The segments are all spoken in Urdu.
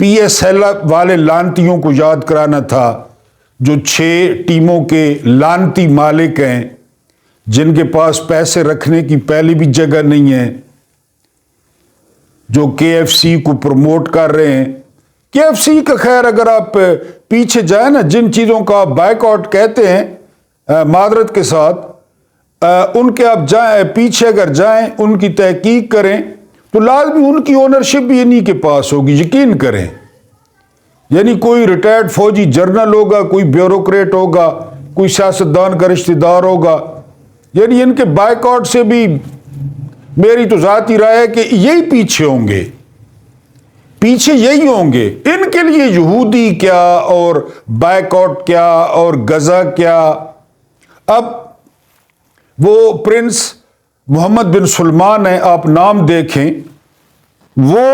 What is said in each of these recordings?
PSL والے لانتیوں کو یاد کرانا تھا جو 6 ٹیموں کے لانتی مالک ہیں، جن کے پاس پیسے رکھنے کی پہلی بھی جگہ نہیں ہے، جو KFC کو پروموٹ کر رہے ہیں۔ KFC کا خیر اگر آپ پیچھے جائیں نا، جن چیزوں کا آپ بائیک آؤٹ کہتے ہیں معذرت کے ساتھ، ان کے آپ جائیں پیچھے اگر جائیں، ان کی تحقیق کریں تو لازمی ان کی اونرشپ بھی انہی کے پاس ہوگی، یقین کریں۔ یعنی کوئی ریٹائرڈ فوجی جرنل ہوگا، کوئی بیوروکریٹ ہوگا، کوئی سیاستدان کا رشتہ دار ہوگا، یعنی ان کے بائیک آؤٹ سے بھی میری تو ذاتی رائے ہے کہ یہی پیچھے ہوں گے، پیچھے یہی ہوں گے۔ ان کے لیے یہودی کیا اور بائیک آؤٹ کیا اور غزہ کیا۔ اب وہ پرنس محمد بن سلمان ہیں، آپ نام دیکھیں، وہ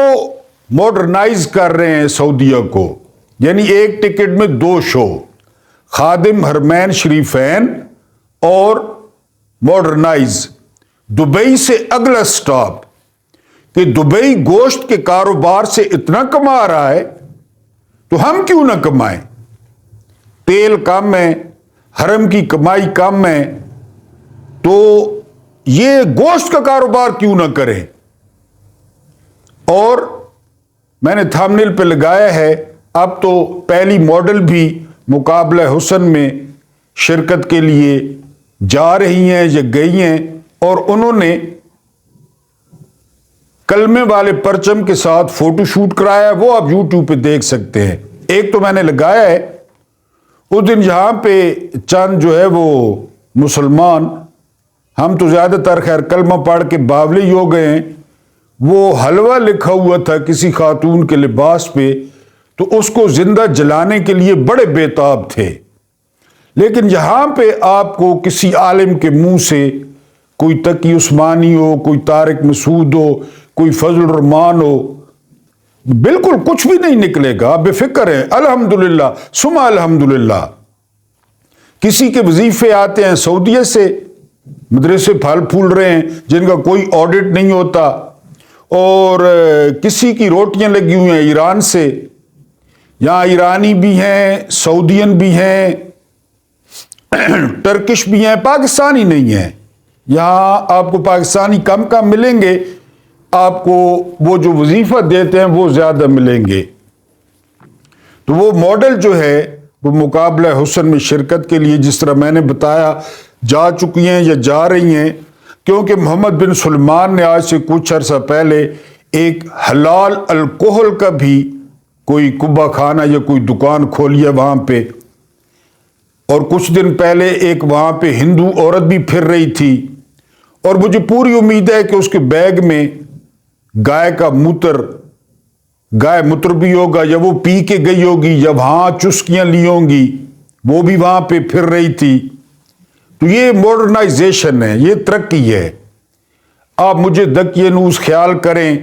ماڈرنائز کر رہے ہیں سعودیہ کو، یعنی ایک ٹکٹ میں 2 شو، خادم حرمین شریفین اور ماڈرنائز۔ دبئی سے اگلا سٹاپ کہ دبئی گوشت کے کاروبار سے اتنا کما رہا ہے تو ہم کیوں نہ کمائیں؟ تیل کم ہے، حرم کی کمائی کم ہے، تو یہ گوشت کا کاروبار کیوں نہ کریں؟ اور میں نے تھامنیل پہ لگایا ہے، اب تو پہلی ماڈل بھی مقابلہ حسن میں شرکت کے لیے جا رہی ہیں یا گئی ہیں، اور انہوں نے کلمے والے پرچم کے ساتھ فوٹو شوٹ کرایا، وہ آپ یوٹیوب پہ دیکھ سکتے ہیں۔ ایک تو میں نے لگایا ہے، اس دن یہاں پہ چند جو ہے وہ مسلمان، ہم تو زیادہ تر خیر کلمہ پڑھ کے باولی ہی ہو گئے ہیں، وہ حلوہ لکھا ہوا تھا کسی خاتون کے لباس پہ، تو اس کو زندہ جلانے کے لیے بڑے بےتاب تھے۔ لیکن یہاں پہ آپ کو کسی عالم کے منہ سے کوئی تقی عثمانی ہو، کوئی طارق مسعود ہو، کوئی فضل الرحمان ہو، بالکل کچھ بھی نہیں نکلے گا، بے فکر ہیں۔ الحمدللہ ثم الحمدللہ۔ کسی کے وظیفے آتے ہیں سعودیہ سے، مدرسے پھل پھول رہے ہیں جن کا کوئی آڈٹ نہیں ہوتا، اور کسی کی روٹیاں لگی ہوئی ہیں ایران سے، یہاں ایرانی بھی ہیں، سعودین بھی ہیں، ٹرکش بھی ہیں، پاکستانی نہیں ہیں۔ یہاں آپ کو پاکستانی کم کم ملیں گے، آپ کو وہ جو وظیفہ دیتے ہیں وہ زیادہ ملیں گے۔ تو وہ ماڈل جو ہے وہ مقابلہ حسن میں شرکت کے لیے، جس طرح میں نے بتایا، جا چکی ہیں یا جا رہی ہیں، کیونکہ محمد بن سلمان نے آج سے کچھ عرصہ پہلے ایک حلال الکحل کا بھی کوئی کبہ خانہ یا کوئی دکان کھولیا وہاں پہ، اور کچھ دن پہلے ایک وہاں پہ ہندو عورت بھی پھر رہی تھی، اور مجھے پوری امید ہے کہ اس کے بیگ میں گائے کا موتر، گائے موتر بھی ہوگا، یا وہ پی کے گئی ہوگی، یا وہاں چسکیاں لی ہوں گی، وہ بھی وہاں پہ پھر رہی تھی۔ تو یہ ماڈرنائزیشن ہے، یہ ترقی ہے۔ آپ مجھے دکیہ نوز خیال کریں،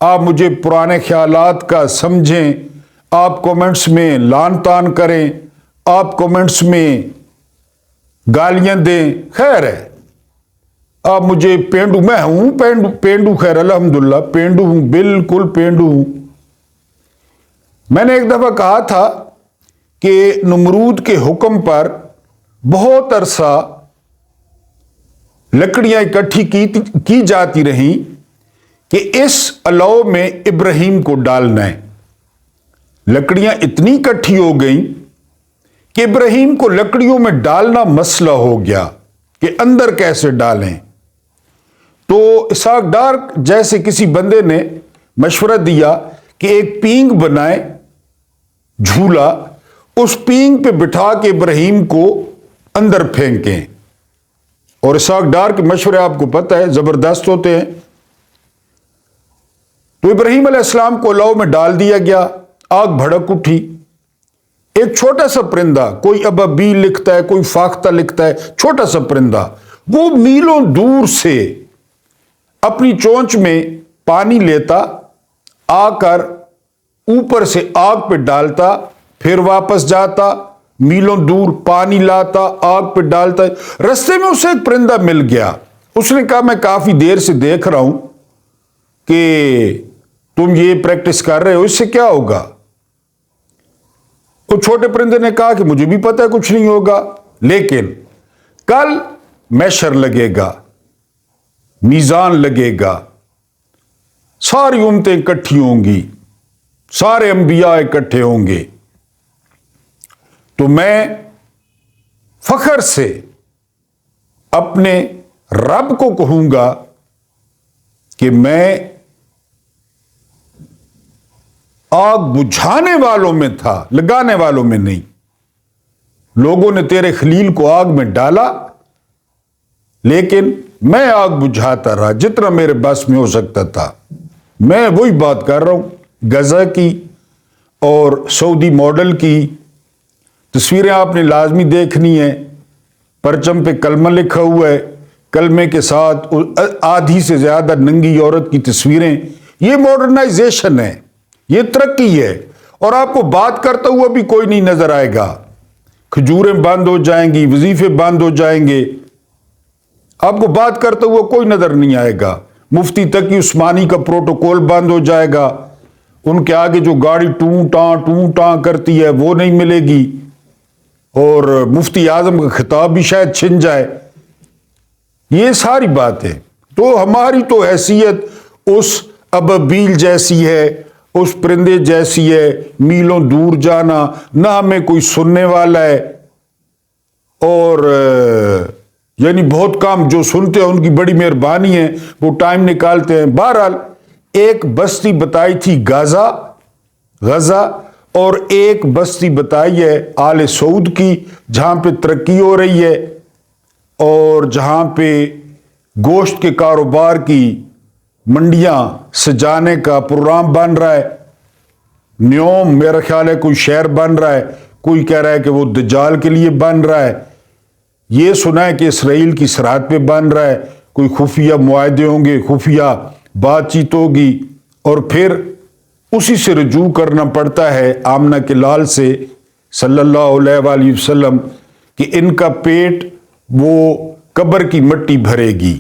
آپ مجھے پرانے خیالات کا سمجھیں، آپ کومنٹس میں لان تان کریں، آپ کومنٹس میں گالیاں دیں، خیر ہے۔ آپ مجھے پینڈو، میں ہوں پینڈو خیر الحمدللہ پینڈو ہوں، بالکل پینڈو ہوں۔ میں نے ایک دفعہ کہا تھا کہ نمرود کے حکم پر بہت عرصہ لکڑیاں اکٹھی کی جاتی رہیں کہ اس الاؤ میں ابراہیم کو ڈالنا ہے۔ لکڑیاں اتنی اکٹھی ہو گئیں کہ ابراہیم کو لکڑیوں میں ڈالنا مسئلہ ہو گیا کہ اندر کیسے ڈالیں۔ تو اسحاق ڈار جیسے کسی بندے نے مشورہ دیا کہ ایک پینگ بنائے، جھولا، اس پینگ پہ بٹھا کے ابراہیم کو اندر پھینکیں، اور اسحاق ڈار کے مشورے آپ کو پتہ ہے زبردست ہوتے ہیں۔ تو ابراہیم علیہ السلام کو الاؤ میں ڈال دیا گیا، آگ بھڑک اٹھی۔ ایک چھوٹا سا پرندہ، کوئی ابابیل لکھتا ہے، کوئی فاختہ لکھتا ہے، چھوٹا سا پرندہ، وہ میلوں دور سے اپنی چونچ میں پانی لیتا، آ کر اوپر سے آگ پہ ڈالتا، پھر واپس جاتا، میلوں دور پانی لاتا، آگ پہ ڈالتا۔ رستے میں اسے ایک پرندہ مل گیا، اس نے کہا میں کافی دیر سے دیکھ رہا ہوں کہ تم یہ پریکٹس کر رہے ہو، اس سے کیا ہوگا؟ تو چھوٹے پرندے نے کہا کہ مجھے بھی پتہ ہے کچھ نہیں ہوگا، لیکن کل محشر لگے گا، میزان لگے گا، ساری امتیں اکٹھی ہوں گی، سارے انبیاء اکٹھے ہوں گے، تو میں فخر سے اپنے رب کو کہوں گا کہ میں آگ بجھانے والوں میں تھا، لگانے والوں میں نہیں۔ لوگوں نے تیرے خلیل کو آگ میں ڈالا، لیکن میں آگ بجھاتا رہا جتنا میرے بس میں ہو سکتا تھا۔ میں وہی بات کر رہا ہوں، غزہ کی اور سعودی ماڈل کی تصویریں آپ نے لازمی دیکھنی ہے۔ پرچم پہ کلمہ لکھا ہوا ہے، کلمے کے ساتھ آدھی سے زیادہ ننگی عورت کی تصویریں۔ یہ ماڈرنائزیشن ہے، یہ ترقی ہے، اور آپ کو بات کرتا ہوا بھی کوئی نہیں نظر آئے گا۔ کھجوریں بند ہو جائیں گی، وظیفے بند ہو جائیں گے، آپ کو بات کرتا ہوا کوئی نظر نہیں آئے گا۔ مفتی تقی عثمانی کا پروٹوکول بند ہو جائے گا، ان کے آگے جو گاڑی ٹوں ٹاں کرتی ہے وہ نہیں ملے گی، اور مفتی اعظم کا خطاب بھی شاید چھن جائے۔ یہ ساری بات ہے۔ تو ہماری تو حیثیت اس ابابیل جیسی ہے، اس پرندے جیسی ہے، میلوں دور جانا، نہ ہمیں کوئی سننے والا ہے، اور یعنی بہت کام جو سنتے ہیں ان کی بڑی مہربانی ہے، وہ ٹائم نکالتے ہیں۔ بہرحال ایک بستی بتائی تھی غزہ، اور ایک بستی بتائی ہے آل سعود کی، جہاں پہ ترقی ہو رہی ہے اور جہاں پہ گوشت کے کاروبار کی منڈیاں سجانے کا پروگرام بن رہا ہے۔ نیوم میرا خیال ہے کوئی شہر بن رہا ہے، کوئی کہہ رہا ہے کہ وہ دجال کے لیے بن رہا ہے، یہ سنا ہے کہ اسرائیل کی سرحد پہ بن رہا ہے، کوئی خفیہ معاہدے ہوں گے، خفیہ بات چیت ہوگی، اور پھر اسی سے رجوع کرنا پڑتا ہے آمنہ کے لال سے صلی اللہ علیہ وآلہ وسلم کہ ان کا پیٹ وہ قبر کی مٹی بھرے گی،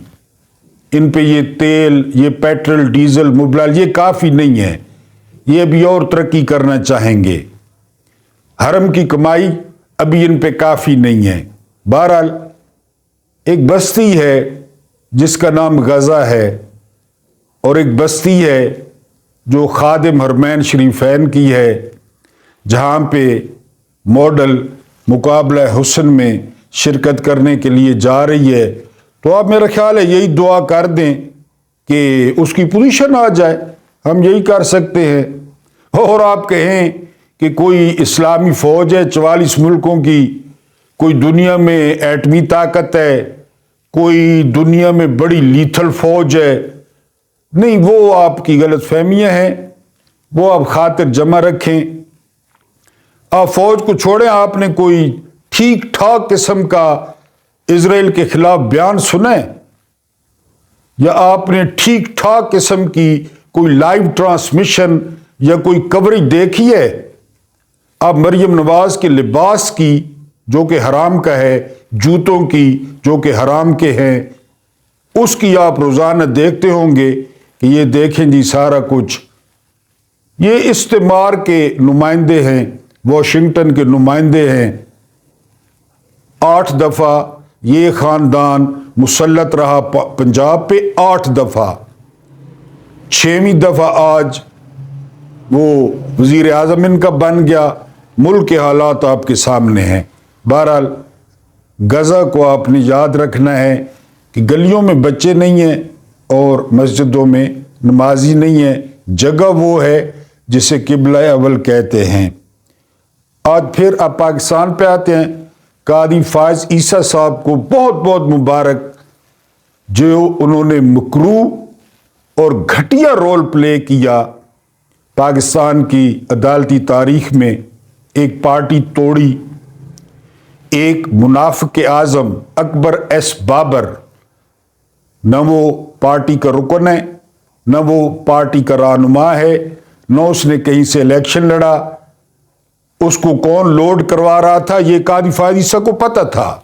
ان پہ یہ تیل، یہ پیٹرول، ڈیزل، موبلائل یہ کافی نہیں ہے، یہ ابھی اور ترقی کرنا چاہیں گے، حرم کی کمائی ابھی ان پہ کافی نہیں ہے۔ بہرحال ایک بستی ہے جس کا نام غزہ ہے، اور ایک بستی ہے جو خادم حرمین شریفین کی ہے، جہاں پہ ماڈل مقابلہ حسن میں شرکت کرنے کے لیے جا رہی ہے۔ تو آپ میرا خیال ہے یہی دعا کر دیں کہ اس کی پوزیشن آ جائے، ہم یہی کر سکتے ہیں۔ اور آپ کہیں کہ کوئی اسلامی فوج ہے 44 ملکوں کی، کوئی دنیا میں ایٹمی طاقت ہے، کوئی دنیا میں بڑی لیتھل فوج ہے، نہیں، وہ آپ کی غلط فہمیاں ہیں، وہ آپ خاطر جمع رکھیں۔ آپ فوج کو چھوڑیں، آپ نے کوئی ٹھیک ٹھاک قسم کا اسرائیل کے خلاف بیان سنا ہے، یا آپ نے ٹھیک ٹھاک قسم کی کوئی لائیو ٹرانسمیشن یا کوئی کوریج دیکھی ہے؟ آپ مریم نواز کے لباس کی جو کہ حرام کا ہے، جوتوں کی جو کہ حرام کے ہیں، اس کی آپ روزانہ دیکھتے ہوں گے کہ یہ دیکھیں جی سارا کچھ، یہ استعمار کے نمائندے ہیں، واشنگٹن کے نمائندے ہیں۔ 8 دفعہ یہ خاندان مسلط رہا پنجاب پہ، 8 دفعہ، 6ویں دفعہ آج وہ وزیر اعظم ان کا بن گیا۔ ملک کے حالات آپ کے سامنے ہیں۔ بہرحال غزہ کو آپ نے یاد رکھنا ہے کہ گلیوں میں بچے نہیں ہیں اور مسجدوں میں نمازی نہیں ہیں، جگہ وہ ہے جسے قبلہ اول کہتے ہیں۔ آج پھر آپ پاکستان پہ آتے ہیں، قاضی فائز عیسیٰ صاحب کو بہت بہت مبارک، جو انہوں نے مکروہ اور گھٹیا رول پلے کیا پاکستان کی عدالتی تاریخ میں، ایک پارٹی توڑی، ایک منافق اعظم اکبر ایس بابر، نہ وہ پارٹی کا رکن ہے، نہ وہ پارٹی کا رہنما ہے، نہ اس نے کہیں سے الیکشن لڑا۔ اس کو کون لوڈ کروا رہا تھا یہ قاضی فائز عیسیٰ کو پتا تھا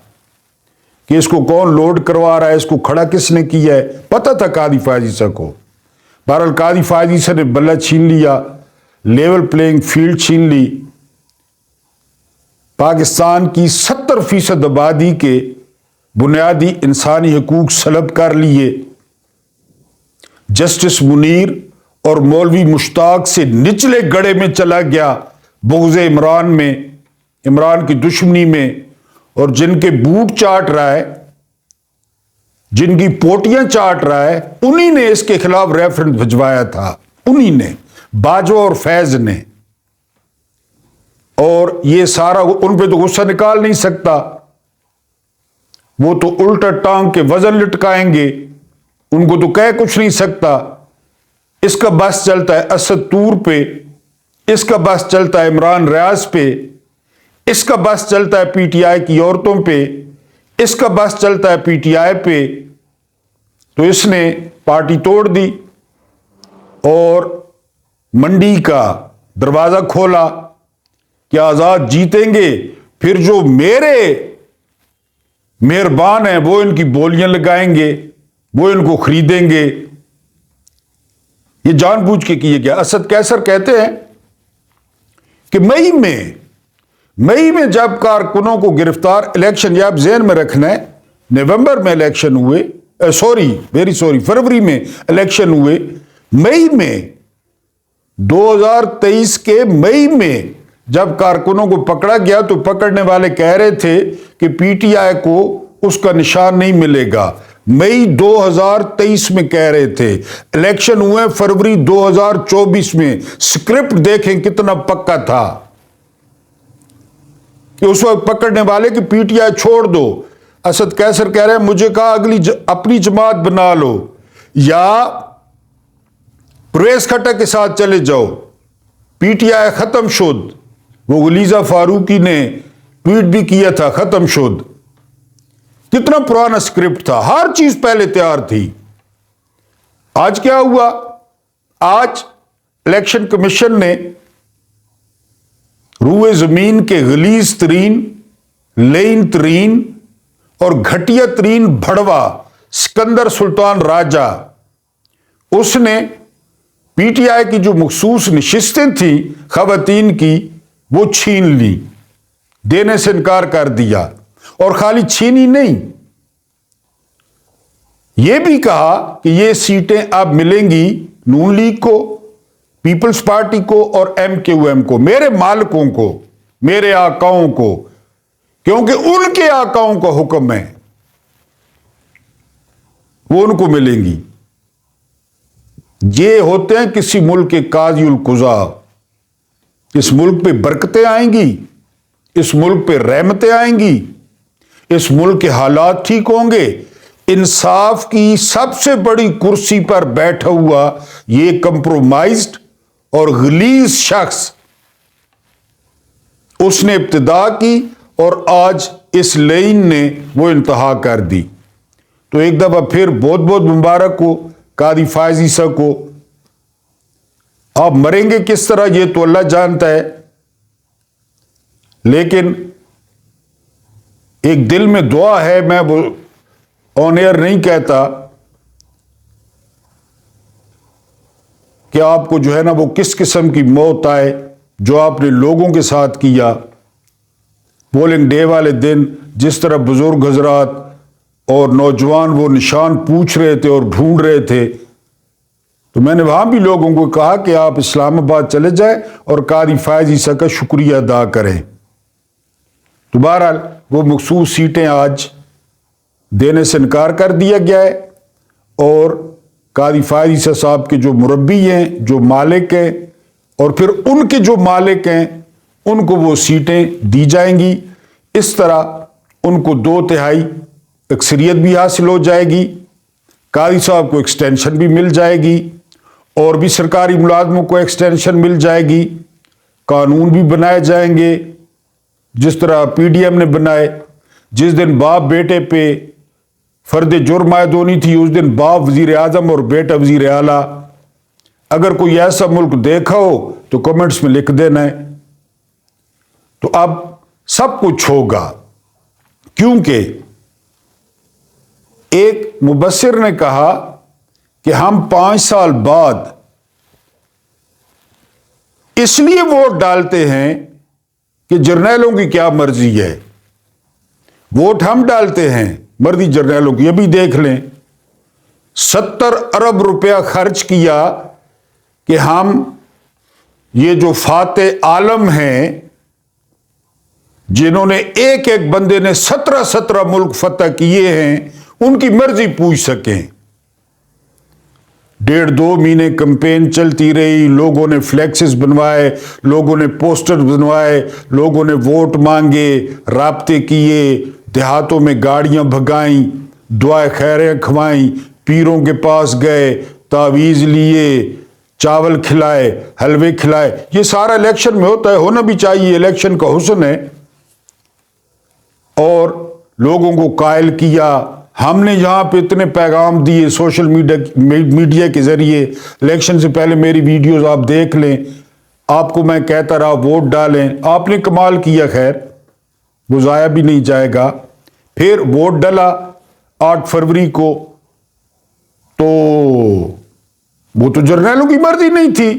کہ اس کو کون لوڈ کروا رہا ہے، اس کو کھڑا کس نے کیا ہے، پتا تھا قاضی فائز عیسیٰ کو۔ بہرحال قاضی فائز عیسیٰ نے بلہ چھین لیا، لیول پلینگ فیلڈ چھین لی، پاکستان کی 70% آبادی کے بنیادی انسانی حقوق سلب کر لیے، جسٹس منیر اور مولوی مشتاق سے نچلے گڑھے میں چلا گیا، بغض عمران میں، عمران کی دشمنی میں، اور جن کے بوٹ چاٹ رہا ہے، جن کی پوٹیاں چاٹ رہا ہے، انہی نے اس کے خلاف ریفرنس بھجوایا تھا، انہی نے، باجوہ اور فیض نے، اور یہ سارا ان پہ تو غصہ نکال نہیں سکتا، وہ تو الٹا ٹانگ کے وزن لٹکائیں گے، ان کو تو کہہ کچھ نہیں سکتا۔ اس کا بس چلتا ہے اسد طور پہ، اس کا بس چلتا ہے عمران ریاض پہ، اس کا بس چلتا ہے پی ٹی آئی کی عورتوں پہ، اس کا بس چلتا ہے پی ٹی آئی پہ۔ تو اس نے پارٹی توڑ دی اور منڈی کا دروازہ کھولا کہ آزاد جیتیں گے، پھر جو میرے مہربان ہیں وہ ان کی بولیاں لگائیں گے، وہ ان کو خریدیں گے۔ یہ جان بوجھ کے کیے گیا۔ اسد کیسر کہتے ہیں کہ مئی میں جب کارکنوں کو گرفتار، الیکشن یہ آپ ذہن میں رکھنا ہے، نومبر میں الیکشن ہوئے، فروری میں الیکشن ہوئے، مئی میں 2023 کے مئی میں جب کارکنوں کو پکڑا گیا تو پکڑنے والے کہہ رہے تھے کہ پی ٹی آئی کو اس کا نشان نہیں ملے گا، مئی 2023 میں کہہ رہے تھے، الیکشن ہوئے فروری 2024 میں۔ سکرپٹ دیکھیں کتنا پکا تھا کہ اس وقت پکڑنے والے کہ پی ٹی آئی چھوڑ دو، اسد کیسر کہہ رہے ہیں مجھے کہا اپنی جماعت بنا لو یا پرویز کھٹک کے ساتھ چلے جاؤ، پی ٹی آئی ختم شد، وہ غلیظہ فاروقی نے ٹویٹ بھی کیا تھا، ختم شد۔ کتنا پرانا سکرپٹ تھا، ہر چیز پہلے تیار تھی۔ آج کیا ہوا؟ آج الیکشن کمیشن نے روئے زمین کے غلیظ ترین، لین ترین اور گھٹیا ترین بھڑوا سکندر سلطان راجہ، اس نے پی ٹی آئی کی جو مخصوص نشستیں تھیں خواتین کی وہ چھین لی، دینے سے انکار کر دیا، اور خالی چھینی نہیں، یہ بھی کہا کہ یہ سیٹیں اب ملیں گی نون لیگ کو، پیپلز پارٹی کو اور ایم کیو ایم کو، میرے مالکوں کو، میرے آقاؤں کو، کیونکہ ان کے آقاؤں کا حکم ہے، وہ ان کو ملیں گی۔ یہ ہوتے ہیں کسی ملک کے قاضی القضاء۔ اس ملک پہ برکتیں آئیں گی، اس ملک پہ رحمتیں آئیں گی، اس ملک کے حالات ٹھیک ہوں گے۔ انصاف کی سب سے بڑی کرسی پر بیٹھا ہوا یہ کمپرومائزڈ اور غلیظ شخص، اس نے ابتدا کی اور آج اس لین نے وہ انتہا کر دی۔ تو ایک دفعہ پھر بہت بہت مبارک ہو قاضی فائز عیسیٰ کو۔ آپ مریں گے کس طرح یہ تو اللہ جانتا ہے، لیکن ایک دل میں دعا ہے، میں وہ آن ایئر نہیں کہتا کہ آپ کو جو ہے نا وہ کس قسم کی موت آئے جو آپ نے لوگوں کے ساتھ کیا۔ پولنگ ڈے والے دن جس طرح بزرگ حضرات اور نوجوان وہ نشان پوچھ رہے تھے اور ڈھونڈ رہے تھے، تو میں نے وہاں بھی لوگوں کو کہا کہ آپ اسلام آباد چلے جائیں اور قاضی فائز عیسیٰ کا شکریہ ادا کریں۔ تو بہرحال وہ مخصوص سیٹیں آج دینے سے انکار کر دیا گیا ہے، اور قاضی فائز عیسیٰ صاحب کے جو مربی ہیں، جو مالک ہیں، اور پھر ان کے جو مالک ہیں ان کو وہ سیٹیں دی جائیں گی۔ اس طرح ان کو 2/3 اکثریت بھی حاصل ہو جائے گی، قاضی صاحب کو ایکسٹینشن بھی مل جائے گی، اور بھی سرکاری ملازموں کو ایکسٹینشن مل جائے گی، قانون بھی بنائے جائیں گے جس طرح پی ڈی ایم نے بنائے۔ جس دن باپ بیٹے پہ فرد جرم عائد ہونی تھی اس دن باپ وزیر اعظم اور بیٹا وزیر اعلیٰ۔ اگر کوئی ایسا ملک دیکھا ہو تو کمنٹس میں لکھ دینا ہے۔ تو اب سب کچھ ہوگا، کیونکہ ایک مبصر نے کہا کہ ہم 5 سال بعد اس لیے ووٹ ڈالتے ہیں کہ جرنیلوں کی کیا مرضی ہے، ووٹ ہم ڈالتے ہیں، مرضی جرنیلوں کی۔ ابھی دیکھ لیں 70 ارب روپیہ خرچ کیا کہ ہم یہ جو فاتح عالم ہیں جنہوں نے ایک ایک بندے نے 17 ملک فتح کیے ہیں ان کی مرضی پوچھ سکیں۔ 1.5-2 مہینے کمپین چلتی رہی، لوگوں نے فلیکسز بنوائے، لوگوں نے پوسٹر بنوائے، لوگوں نے ووٹ مانگے، رابطے کیے، دیہاتوں میں گاڑیاں بھگائیں، دعائیں خیریں کھوائیں، پیروں کے پاس گئے، تعویذ لیے، چاول کھلائے، حلوے کھلائے۔ یہ سارا الیکشن میں ہوتا ہے، ہونا بھی چاہیے، الیکشن کا حسن ہے۔ اور لوگوں کو قائل کیا۔ ہم نے یہاں پہ اتنے پیغام دیے سوشل میڈیا کے ذریعے، الیکشن سے پہلے میری ویڈیوز آپ دیکھ لیں، آپ کو میں کہتا رہا ووٹ ڈالیں، آپ نے کمال کیا، خیر وہ ضائع بھی نہیں جائے گا۔ پھر ووٹ ڈالا 8 فروری کو، تو وہ تو جرنیلوں کی مرضی نہیں تھی،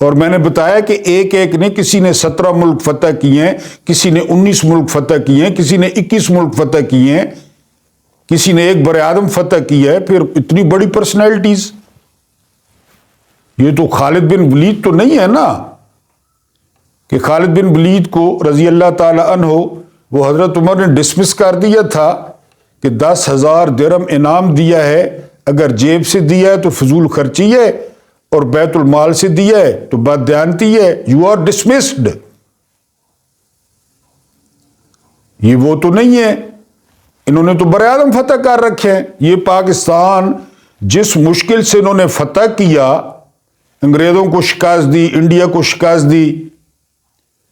اور میں نے بتایا کہ ایک ایک نے، کسی نے 17 ملک فتح کیے ہیں، کسی نے 19 ملک فتح کیے ہیں، کسی نے 21 ملک فتح کیے ہیں، کسی نے ایک بر اعظم فتح کیا ہے۔ پھر اتنی بڑی پرسنالٹیز، یہ تو خالد بن ولید تو نہیں ہے نا کہ خالد بن ولید کو رضی اللہ تعالی عنہ وہ حضرت عمر نے ڈسمس کر دیا تھا کہ 10,000 درہم انعام دیا ہے، اگر جیب سے دیا ہے تو فضول خرچی ہے، اور بیت المال سے دیا ہے تو بددیانتی ہے، یو آر ڈسمسڈ۔ یہ وہ تو نہیں ہے، انہوں نے تو بر اعظم فتح کر رکھے ہیں۔ یہ پاکستان جس مشکل سے انہوں نے فتح کیا، انگریزوں کو شکست دی، انڈیا کو شکست دی،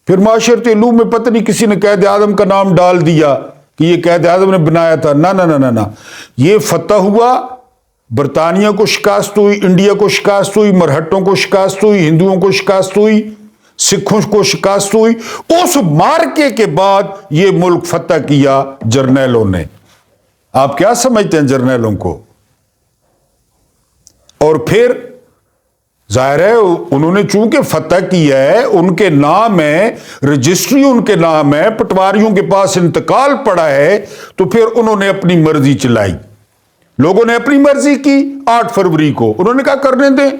پھر معاشرتی علوم میں پتہ نہیں کسی نے قائد اعظم کا نام ڈال دیا کہ یہ قائد اعظم نے بنایا تھا۔ نہ، یہ فتح ہوا، برطانیہ کو شکست ہوئی، انڈیا کو شکست ہوئی، مرہٹوں کو شکست ہوئی، ہندوؤں کو شکست ہوئی، سکھوں کو شکست ہوئی۔ اس مارکے کے بعد یہ ملک فتح کیا جرنیلوں نے۔ آپ کیا سمجھتے ہیں جرنیلوں کو؟ اور پھر ظاہر ہے انہوں نے چونکہ فتح کیا ہے، ان کے نام ہے، رجسٹری ان کے نام ہے، پٹواریوں کے پاس انتقال پڑا ہے، تو پھر انہوں نے اپنی مرضی چلائی۔ لوگوں نے اپنی مرضی کی 8 فروری کو، انہوں نے کہا کرنے دیں،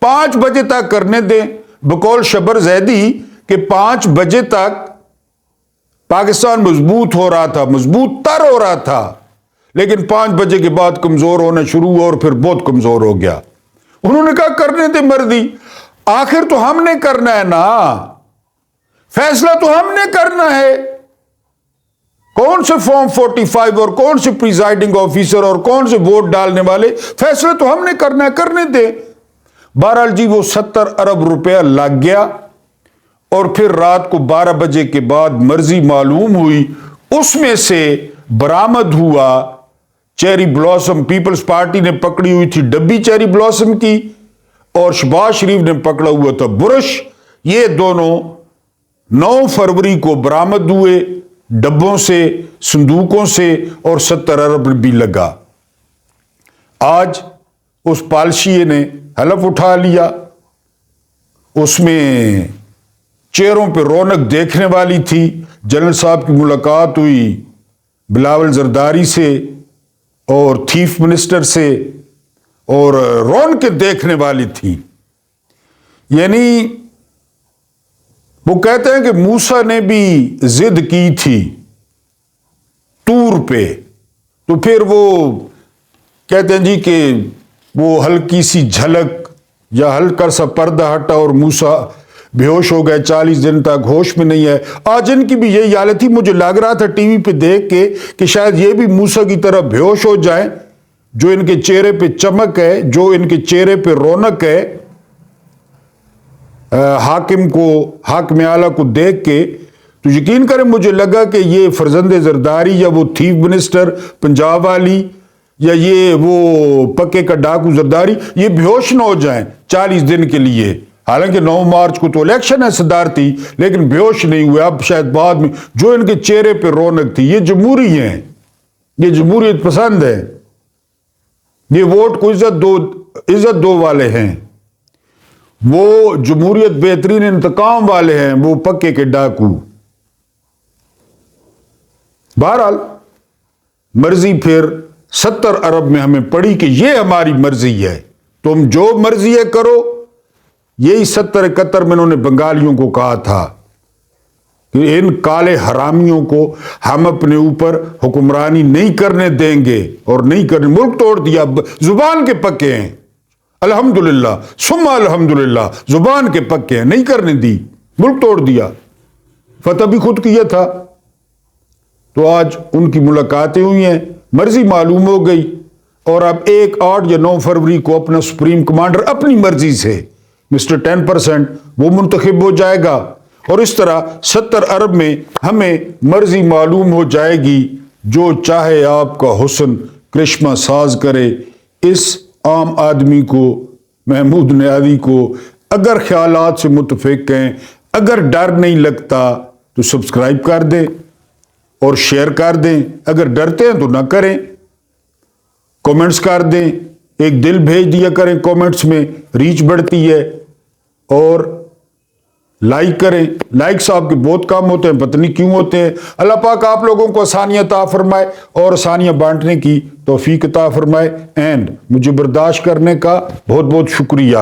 5 بجے تک کرنے دیں، بقول شبر زیدی کہ 5 بجے تک پاکستان مضبوط ہو رہا تھا، مضبوط تر ہو رہا تھا، لیکن 5 بجے کے بعد کمزور ہونا شروع ہوا، اور پھر بہت کمزور ہو گیا۔ انہوں نے کہا کرنے دیں مرضی، آخر تو ہم نے کرنا ہے نا، فیصلہ تو ہم نے کرنا ہے، کون سے فارم 45 اور کون سے پریزائڈنگ آفیسر اور کون سے ووٹ ڈالنے والے، فیصلہ تو ہم نے کرنا ہے، کرنے دیں۔ بہرحال جی وہ 70 ارب روپیہ لگ گیا، اور پھر رات کو 12 بجے کے بعد مرضی معلوم ہوئی، اس میں سے برآمد ہوا چیری بلاسم۔ پیپلز پارٹی نے پکڑی ہوئی تھی ڈبی چیری بلاسم کی، اور شہباز شریف نے پکڑا ہوا تھا برش۔ یہ دونوں 9 فروری کو برآمد ہوئے ڈبوں سے، صندوقوں سے، اور 70 ارب بھی لگا۔ آج اس پالشیے نے حلف اٹھا لیا، اس میں چہروں پہ رونق دیکھنے والی تھی۔ جنرل صاحب کی ملاقات ہوئی بلاول زرداری سے اور چیف منسٹر سے، اور رونقیں دیکھنے والی تھی۔ یعنی وہ کہتے ہیں کہ موسیٰ نے بھی ضد کی تھی طور پہ، تو پھر وہ کہتے ہیں جی کہ وہ ہلکی سی جھلک یا ہلکا سا پردہ ہٹا اور موسیٰ بے ہوش ہو گئے، 40 دن تک ہوش میں نہیں ہے۔ آج ان کی بھی یہی حالت تھی، مجھے لگ رہا تھا ٹی وی پہ دیکھ کے کہ شاید یہ بھی موسیٰ کی طرح بے ہوش ہو جائیں۔ جو ان کے چہرے پہ چمک ہے، جو ان کے چہرے پہ رونق ہے، حاکم اعلیٰ کو دیکھ کے، تو یقین کریں مجھے لگا کہ یہ فرزند زرداری یا وہ چیف منسٹر پنجاب والی یا یہ وہ پکے کا ڈاکو زرداری یہ بے ہوش نہ ہو جائیں 40 دن کے لیے۔ حالانکہ 9 مارچ کو تو الیکشن ہے صدارتی، لیکن بے ہوش نہیں ہوئے۔ اب شاید بعد میں جو ان کے چہرے پہ رونق تھی، یہ جمہوری ہیں، یہ جمہوریت پسند ہے، یہ ووٹ کو عزت دو والے ہیں۔ وہ جمہوریت بہترین انتقام والے ہیں، وہ پکے کے ڈاکو۔ بہرحال مرضی پھر 70 ارب میں ہمیں پڑی کہ یہ ہماری مرضی ہے، تم جو مرضی ہے کرو۔ یہی 70-71 میں انہوں نے بنگالیوں کو کہا تھا کہ ان کالے حرامیوں کو ہم اپنے اوپر حکمرانی نہیں کرنے دیں گے، اور نہیں کرنے، ملک توڑ دیا، زبان کے پکے ہیں، الحمدللہ ثم الحمدللہ، زبان کے پکے ہیں، نہیں کرنے دی، ملک توڑ دیا، فتح بھی خود کیا تھا۔ تو آج ان کی ملاقاتیں ہوئی ہیں، مرضی معلوم ہو گئی، اور اب 1، 8 یا 9 فروری کو اپنا سپریم کمانڈر اپنی مرضی سے مسٹر 10% وہ منتخب ہو جائے گا، اور اس طرح 70 ارب میں ہمیں مرضی معلوم ہو جائے گی۔ جو چاہے آپ کا حسن کرشمہ ساز کرے، اس عام آدمی کو، محمود نیازی کو اگر خیالات سے متفق ہیں، اگر ڈر نہیں لگتا تو سبسکرائب کر دیں اور شیئر کر دیں، اگر ڈرتے ہیں تو نہ کریں، کومنٹس کر دیں، ایک دل بھیج دیا کریں کامنٹس میں، ریچ بڑھتی ہے، اور لائک کریں۔ لائکس آپ کے بہت کم ہوتے ہیں، پتہ نہیں کیوں ہوتے ہیں۔ اللہ پاک آپ لوگوں کو آسانیاں عطا فرمائے اور آسانیاں بانٹنے کی توفیق عطا فرمائے، اینڈ مجھے برداشت کرنے کا بہت بہت شکریہ۔